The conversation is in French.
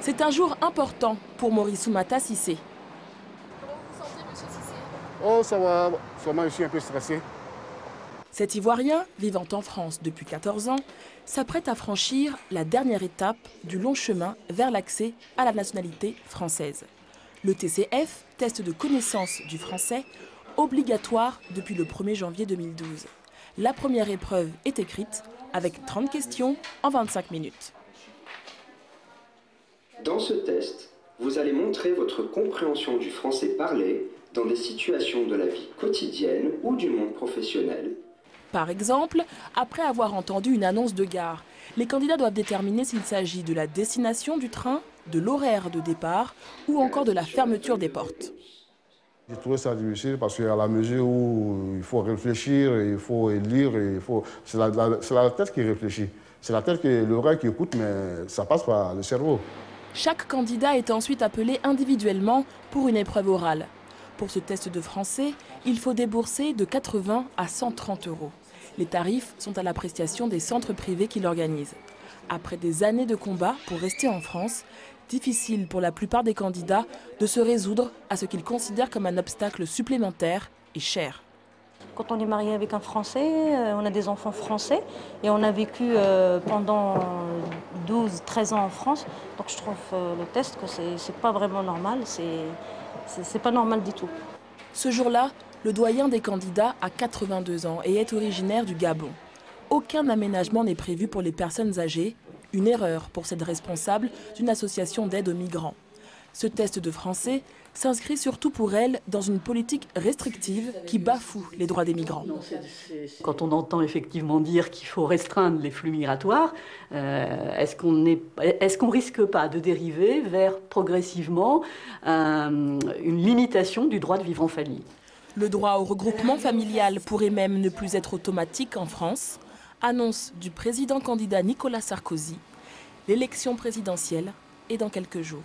C'est un jour important pour Maurice Soumata Cissé. Comment vous vous sentez, monsieur Cissé? Oh, ça va. Seulement, je suis un peu stressé. Cet Ivoirien, vivant en France depuis 14 ans, s'apprête à franchir la dernière étape du long chemin vers l'accès à la nationalité française. Le TCF, test de connaissance du français, obligatoire depuis le 1er janvier 2012. La première épreuve est écrite avec 30 questions en 25 minutes. Dans ce test, vous allez montrer votre compréhension du français parlé dans des situations de la vie quotidienne ou du monde professionnel. Par exemple, après avoir entendu une annonce de gare, les candidats doivent déterminer s'il s'agit de la destination du train, de l'horaire de départ ou encore de la fermeture des portes. J'ai trouvé ça difficile parce qu'à la mesure où il faut réfléchir, il faut lire, c'est la tête qui réfléchit. C'est la tête et l'oreille qui écoute, mais ça passe par le cerveau. Chaque candidat est ensuite appelé individuellement pour une épreuve orale. Pour ce test de français, il faut débourser de 80 à 130 €. Les tarifs sont à l'appréciation des centres privés qui l'organisent. Après des années de combat pour rester en France, difficile pour la plupart des candidats de se résoudre à ce qu'ils considèrent comme un obstacle supplémentaire et cher. Quand on est marié avec un Français, on a des enfants français et on a vécu pendant 12-13 ans en France. Donc je trouve le test que c'est pas vraiment normal, c'est pas normal du tout. Ce jour-là, le doyen des candidats a 82 ans et est originaire du Gabon. Aucun aménagement n'est prévu pour les personnes âgées, une erreur pour cette responsable d'une association d'aide aux migrants. Ce test de français s'inscrit surtout pour elle dans une politique restrictive qui bafoue les droits des migrants. Quand on entend effectivement dire qu'il faut restreindre les flux migratoires, est-ce qu'on risque pas de dériver vers progressivement une limitation du droit de vivre en famille? Le droit au regroupement familial pourrait même ne plus être automatique en France. Annonce du président candidat Nicolas Sarkozy. L'élection présidentielle est dans quelques jours.